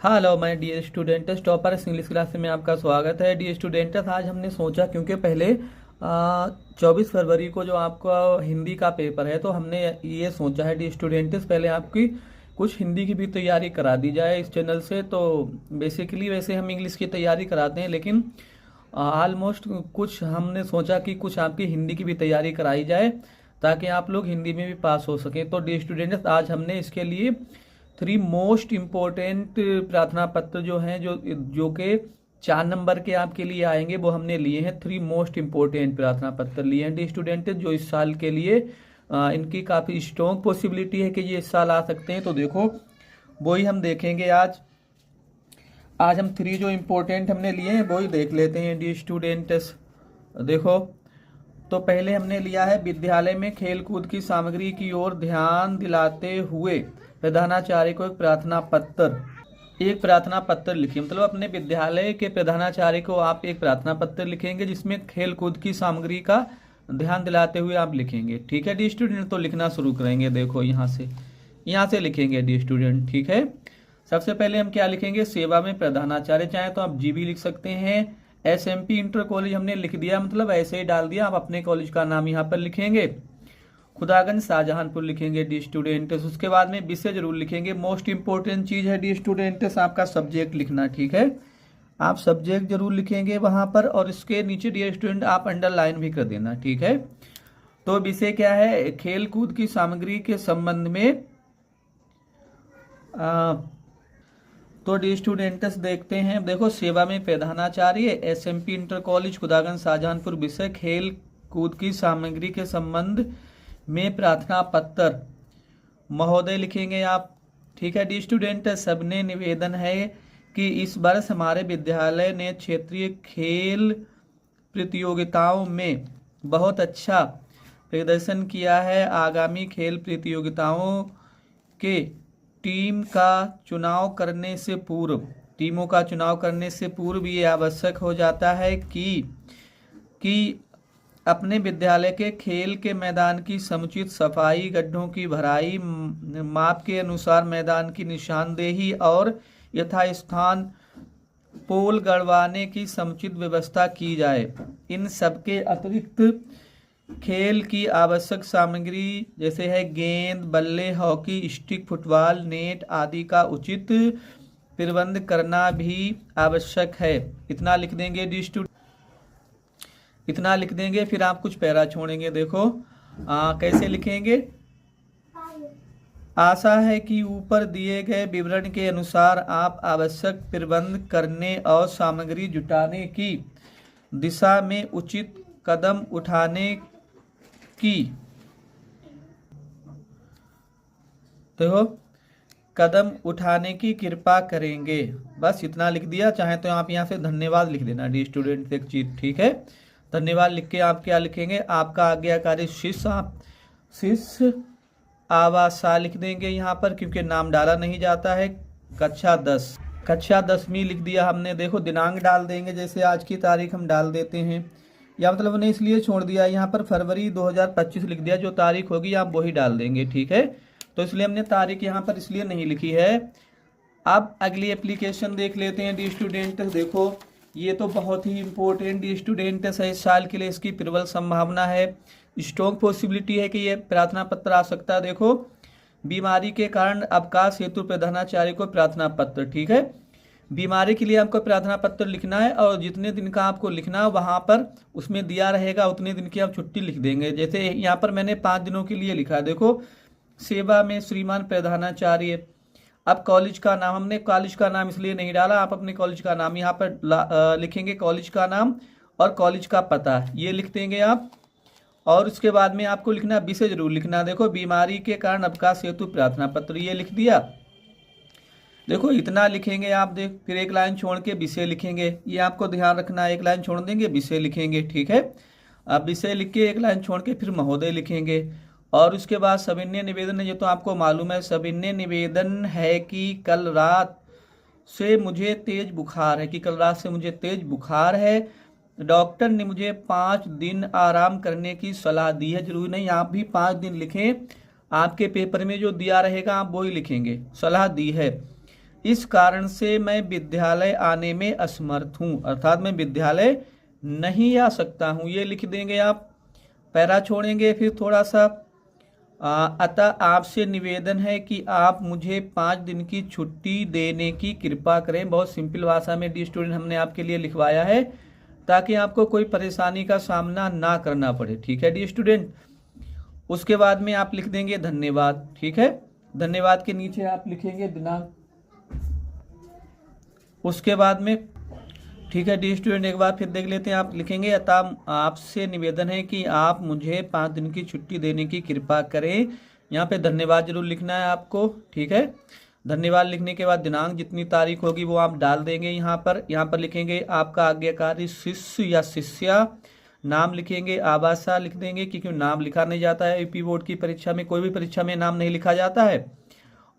Hello my dear students, topper English class में आपका स्वागत है। डियर स्टूडेंट्स, आज हमने सोचा क्योंकि पहले 24 फरवरी को जो आपका हिंदी का पेपर है, तो हमने ये सोचा है डियर स्टूडेंट्स पहले आपकी कुछ हिंदी की भी तैयारी करा दी जाए इस चैनल से। तो बेसिकली वैसे हम इंग्लिश की तैयारी कराते हैं, लेकिन ऑलमोस्ट कुछ हमने सोचा कि कुछ आपकी हिंदी की भी तैयारी कराई जाए ताकि आप लोग हिंदी में भी पास हो सकें। तो डियर स्टूडेंट्स, आज हमने इसके लिए 3 मोस्ट इम्पोर्टेंट प्रार्थना पत्र जो हैं, जो कि 4 नंबर के आपके लिए आएंगे, वो हमने लिए हैं। 3 मोस्ट इम्पोर्टेंट प्रार्थना पत्र लिए हैं स्टूडेंट, जो इस साल के लिए इनकी काफ़ी स्ट्रॉन्ग पॉसिबिलिटी है कि ये इस साल आ सकते हैं। तो देखो, वही हम देखेंगे आज हम 3 जो इम्पोर्टेंट हमने लिए हैं वही देख लेते हैं डी स्टूडेंट्स। देखो, तो पहले हमने लिया है विद्यालय में खेलकूद की सामग्री की ओर ध्यान दिलाते हुए प्रधानाचार्य को एक प्रार्थना पत्र लिखिए। मतलब अपने विद्यालय के प्रधानाचार्य को आप एक प्रार्थना पत्र लिखेंगे जिसमें खेलकूद की सामग्री का ध्यान दिलाते हुए आप लिखेंगे। ठीक है डी स्टूडेंट, तो लिखना शुरू करेंगे। देखो, यहाँ से लिखेंगे डी स्टूडेंट। ठीक है, सबसे पहले हम क्या लिखेंगे? सेवा में प्रधानाचार्य, चाहे तो आप जी भी लिख सकते हैं। SMP इंटर कॉलेज हमने लिख दिया, मतलब ऐसे ही डाल दिया। आप अपने कॉलेज का नाम यहाँ पर लिखेंगे। खुदागंज शाहजहांपुर लिखेंगे डी स्टूडेंट्स। उसके बाद में विषय जरूर लिखेंगे। मोस्ट इंपोर्टेंट चीज है डी स्टूडेंट्स आपका सब्जेक्ट लिखना। ठीक है, आप सब्जेक्ट जरूर लिखेंगे वहां पर, और इसके नीचे डी स्टूडेंट आप अंडरलाइन भी कर देना। ठीक है, तो विषय क्या है? खेल कूद की सामग्री के संबंध में तो डी स्टूडेंट्स देखते हैं। देखो, सेवा में प्रधानाचार्य, SMP inter college Khudaganj Shahjahanpur, विषय खेल कूद की सामग्री के संबंध में प्रार्थना पत्र महोदय लिखेंगे आप। ठीक है डी स्टूडेंट, सबने निवेदन है कि इस वर्ष हमारे विद्यालय ने क्षेत्रीय खेल प्रतियोगिताओं में बहुत अच्छा प्रदर्शन किया है। आगामी खेल प्रतियोगिताओं के टीमों का चुनाव करने से पूर्व ये आवश्यक हो जाता है कि अपने विद्यालय के खेल के मैदान की समुचित सफाई, गड्ढों की भराई, माप के अनुसार मैदान की निशानदेही और यथास्थान पोल गड़वाने की समुचित व्यवस्था की जाए। इन सबके अतिरिक्त खेल की आवश्यक सामग्री जैसे है गेंद, बल्ले, हॉकी स्टिक, फुटबॉल, नेट आदि का उचित प्रबंध करना भी आवश्यक है। इतना लिख देंगे डी स्टूडेंट, इतना लिख देंगे। फिर आप कुछ पैरा छोड़ेंगे। देखो, कैसे लिखेंगे? आशा है कि ऊपर दिए गए विवरण के अनुसार आप आवश्यक प्रबंध करने और सामग्री जुटाने की दिशा में उचित कदम उठाने की कृपा करेंगे। बस इतना लिख दिया। चाहे तो आप यहाँ से धन्यवाद लिख देना डी स्टूडेंट एक चीज। ठीक है, धन्यवाद लिख के आप क्या लिखेंगे? आपका आज्ञाकारी शिष्य आवासा लिख देंगे यहाँ पर, क्योंकि नाम डाला नहीं जाता है। कक्षा 10वीं लिख दिया हमने। देखो, दिनांक डाल देंगे, जैसे आज की तारीख हम डाल देते हैं, या मतलब हमने इसलिए छोड़ दिया यहाँ पर फरवरी 2025 लिख दिया। जो तारीख होगी आप वही डाल देंगे। ठीक है, तो इसलिए हमने तारीख यहाँ पर इसलिए नहीं लिखी है। अब अगली एप्लीकेशन देख लेते हैं डी स्टूडेंट। देखो, ये तो बहुत ही इंपॉर्टेंट डी स्टूडेंट है इस साल के लिए। इसकी प्रबल संभावना है, स्ट्रॉन्ग पॉसिबिलिटी है कि ये प्रार्थना पत्र आ सकता है। देखो, बीमारी के कारण अवकाश हेतु प्रधानाचार्य को प्रार्थना पत्र। ठीक है, बीमारी के लिए आपको प्रार्थना पत्र लिखना है, और जितने दिन का आपको लिखना है वहाँ पर उसमें दिया रहेगा, उतने दिन की आप छुट्टी लिख देंगे। जैसे यहाँ पर मैंने 5 दिनों के लिए लिखा है। देखो, सेवा में श्रीमान प्रधानाचार्य। अब कॉलेज का नाम, हमने कॉलेज का नाम इसलिए नहीं डाला, आप अपने कॉलेज का नाम यहाँ पर लिखेंगे, कॉलेज का नाम और कॉलेज का पता, ये लिख देंगे आप। और उसके बाद में आपको लिखना, विषय जरूर लिखना। देखो, बीमारी के कारण अवकाश हेतु प्रार्थना पत्र, ये लिख दिया। देखो, इतना लिखेंगे आप। फिर एक लाइन छोड़ के विषय लिखेंगे, ये आपको ध्यान रखना है। एक लाइन छोड़ देंगे, विषय लिखेंगे। ठीक है, अब विषय लिख के एक लाइन छोड़ के फिर महोदय लिखेंगे। और उसके बाद सविनय निवेदन है, ये तो आपको मालूम है। सविनय निवेदन है कि कल रात से मुझे तेज बुखार है। डॉक्टर ने मुझे 5 दिन आराम करने की सलाह दी है। जरूरी नहीं आप भी 5 दिन लिखें, आपके पेपर में जो दिया रहेगा आप वही लिखेंगे। सलाह दी है, इस कारण से मैं विद्यालय आने में असमर्थ हूँ, अर्थात मैं विद्यालय नहीं आ सकता हूँ, ये लिख देंगे आप। पैरा छोड़ेंगे फिर थोड़ा सा। अतः आपसे निवेदन है कि आप मुझे 5 दिन की छुट्टी देने की कृपा करें। बहुत सिंपल भाषा में डी स्टूडेंट हमने आपके लिए लिखवाया है ताकि आपको कोई परेशानी का सामना ना करना पड़े, ठीक है डी स्टूडेंट। उसके बाद में आप लिख देंगे धन्यवाद, ठीक है। धन्यवाद के नीचे आप लिखेंगे दिनांक। उसके बाद में, ठीक है डी स्टूडेंट, एक बार फिर देख लेते हैं। आप लिखेंगे अतः आपसे निवेदन है कि आप मुझे 5 दिन की छुट्टी देने की कृपा करें। यहाँ पे धन्यवाद जरूर लिखना है आपको, ठीक है। धन्यवाद लिखने के बाद दिनांक जितनी तारीख होगी वो आप डाल देंगे यहाँ पर। यहाँ पर लिखेंगे आपका आज्ञाकारी शिष्य या शिष्या, नाम लिखेंगे, आवासा लिख देंगे क्योंकि नाम लिखा नहीं जाता है यूपी बोर्ड की परीक्षा में, कोई भी परीक्षा में नाम नहीं लिखा जाता है।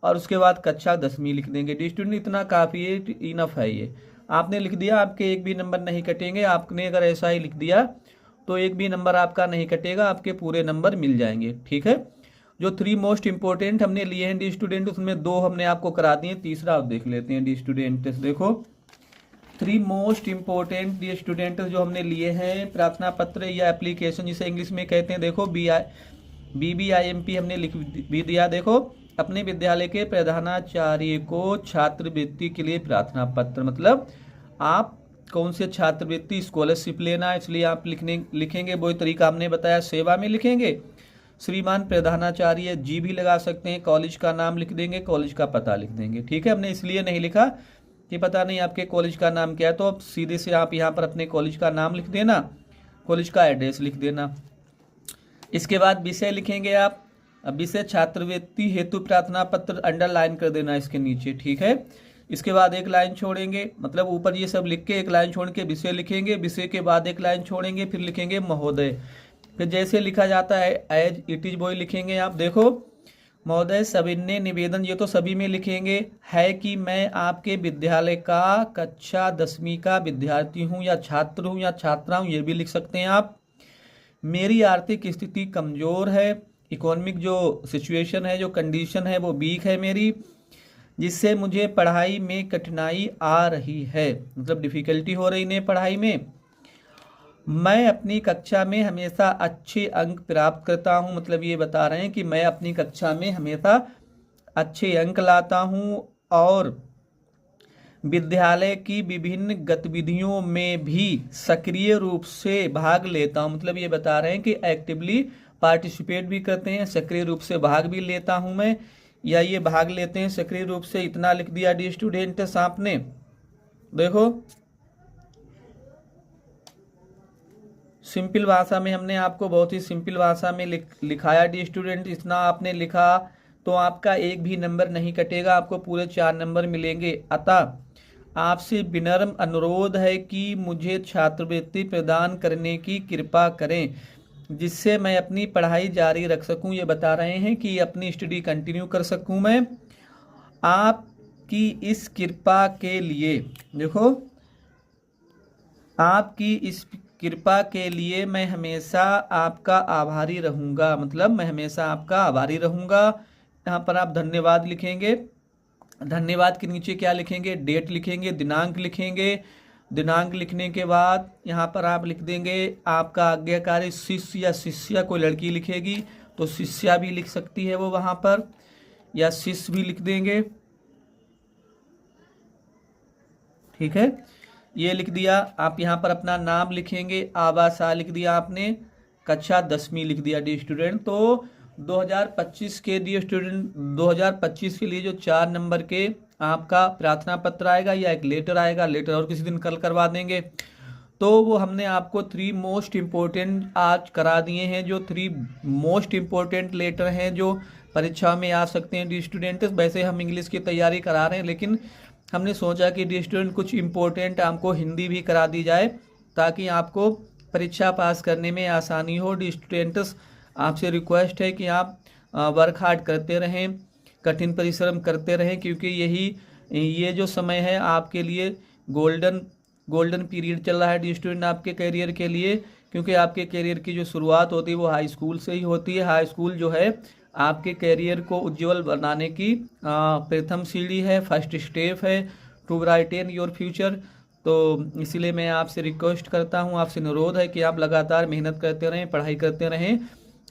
और उसके बाद कक्षा 10वीं लिख देंगे। डी स्टूडेंट इतना काफ़ी है, इनफ है ये। आपने लिख दिया, आपके एक भी नंबर नहीं कटेंगे। आपने अगर ऐसा ही लिख दिया तो एक भी नंबर आपका नहीं कटेगा, आपके पूरे नंबर मिल जाएंगे, ठीक है। जो 3 मोस्ट इंपॉर्टेंट हमने लिए हैं डी स्टूडेंट, उसमें 2 हमने आपको करा दिए, तीसरा आप देख लेते हैं डी स्टूडेंट। देखो 3 मोस्ट इंपॉर्टेंट डी स्टूडेंट जो हमने लिए हैं, प्रार्थना पत्र या एप्लीकेशन जिसे इंग्लिश में कहते हैं। देखो BBIMP हमने लिख भी दिया। देखो, अपने विद्यालय के प्रधानाचार्य को छात्रवृत्ति के लिए प्रार्थना पत्र, मतलब आप कौन से छात्रवृत्ति स्कॉलरशिप लेना है, इसलिए आप लिखेंगे वही तरीका हमने बताया। सेवा में लिखेंगे श्रीमान प्रधानाचार्य जी भी लगा सकते हैं, कॉलेज का नाम लिख देंगे, कॉलेज का पता लिख देंगे, ठीक है। हमने इसलिए नहीं लिखा कि पता नहीं आपके कॉलेज का नाम क्या है, तो अब सीधे से आप यहाँ पर अपने कॉलेज का नाम लिख देना, कॉलेज का एड्रेस लिख देना। इसके बाद विषय लिखेंगे आप। अब विषय छात्रवृत्ति हेतु प्रार्थना पत्र अंडरलाइन कर देना इसके नीचे, ठीक है। इसके बाद एक लाइन छोड़ेंगे, मतलब ऊपर ये सब लिख के एक लाइन छोड़ के विषय लिखेंगे, विषय के बाद एक लाइन छोड़ेंगे, फिर लिखेंगे महोदय। फिर जैसे लिखा जाता है एज इट इज वही लिखेंगे आप। देखो महोदय सविनय निवेदन, ये तो सभी में लिखेंगे, है कि मैं आपके विद्यालय का कक्षा 10वीं का विद्यार्थी हूँ या छात्र हूँ या छात्रा हूँ, ये भी लिख सकते हैं आप। मेरी आर्थिक स्थिति कमज़ोर है, इकोनॉमिक जो सिचुएशन है, जो कंडीशन है वो वीक है मेरी, जिससे मुझे पढ़ाई में कठिनाई आ रही है, मतलब डिफ़िकल्टी हो रही है पढ़ाई में। मैं अपनी कक्षा में हमेशा अच्छे अंक प्राप्त करता हूं, मतलब ये बता रहे हैं कि मैं अपनी कक्षा में हमेशा अच्छे अंक लाता हूं और विद्यालय की विभिन्न गतिविधियों में भी सक्रिय रूप से भाग लेता हूं, मतलब ये बता रहे हैं कि एक्टिवली पार्टिसिपेट भी करते हैं, सक्रिय रूप से भाग भी लेता हूं मैं, या ये भाग लेते हैं सक्रिय रूप से। इतना लिख दिया डी स्टूडेंट्स आपने। देखो सिंपल भाषा में हमने आपको बहुत ही सिंपल भाषा में लिखाया डी स्टूडेंट। इतना आपने लिखा तो आपका एक भी नंबर नहीं कटेगा, आपको पूरे 4 नंबर मिलेंगे। अतः आपसे विनम्र अनुरोध है कि मुझे छात्रवृत्ति प्रदान करने की कृपा करें, जिससे मैं अपनी पढ़ाई जारी रख सकूं। ये बता रहे हैं कि अपनी स्टडी कंटिन्यू कर सकूं मैं। आपकी इस कृपा के लिए, देखो आपकी इस कृपा के लिए मैं हमेशा आपका आभारी रहूंगा, मतलब मैं हमेशा आपका आभारी रहूंगा। यहाँ पर आप धन्यवाद लिखेंगे, धन्यवाद के नीचे क्या लिखेंगे, डेट लिखेंगे, दिनांक लिखेंगे। दिनांक लिखने के बाद यहाँ पर आप लिख देंगे आपका आज्ञाकारी शिष्य या शिष्या, कोई लड़की लिखेगी तो शिष्या भी लिख सकती है वो वहाँ पर, या शिष्य भी लिख देंगे, ठीक है। ये लिख दिया। आप यहाँ पर अपना नाम लिखेंगे, आवासा लिख दिया आपने, कक्षा 10वीं लिख दिया डी स्टूडेंट। तो 2025 के डी स्टूडेंट 2025 के लिए जो 4 नंबर के आपका प्रार्थना पत्र आएगा या एक लेटर आएगा, लेटर और किसी दिन कल करवा देंगे, तो वो हमने आपको 3 मोस्ट इम्पोर्टेंट आज करा दिए हैं, जो 3 मोस्ट इम्पोर्टेंट लेटर हैं जो परीक्षा में आ सकते हैं डी स्टूडेंट। वैसे हम इंग्लिश की तैयारी करा रहे हैं, लेकिन हमने सोचा कि डी स्टूडेंट कुछ इम्पोर्टेंट आपको हिंदी भी करा दी जाए ताकि आपको परीक्षा पास करने में आसानी हो। डी स्टूडेंट्स आपसे रिक्वेस्ट है कि आप वर्क हार्ड करते रहें, कठिन परिश्रम करते रहें, क्योंकि ये जो समय है आपके लिए गोल्डन पीरियड चल रहा है डी स्टूडेंट आपके करियर के लिए, क्योंकि आपके करियर की जो शुरुआत होती है वो हाई स्कूल से ही होती है। हाई स्कूल जो है आपके करियर को उज्जवल बनाने की प्रथम सीढ़ी है, फर्स्ट स्टेप है टू ब्राइटन योर फ्यूचर। तो इसीलिए मैं आपसे रिक्वेस्ट करता हूँ, आपसे अनुरोध है कि आप लगातार मेहनत करते रहें, पढ़ाई करते रहें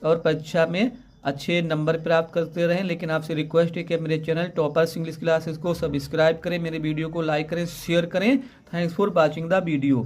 और परीक्षा में अच्छे नंबर प्राप्त करते रहें। लेकिन आपसे रिक्वेस्ट है कि मेरे चैनल टॉपर्स इंग्लिश क्लासेस को सब्सक्राइब करें, मेरे वीडियो को लाइक करें, शेयर करें। Thanks for watching the video.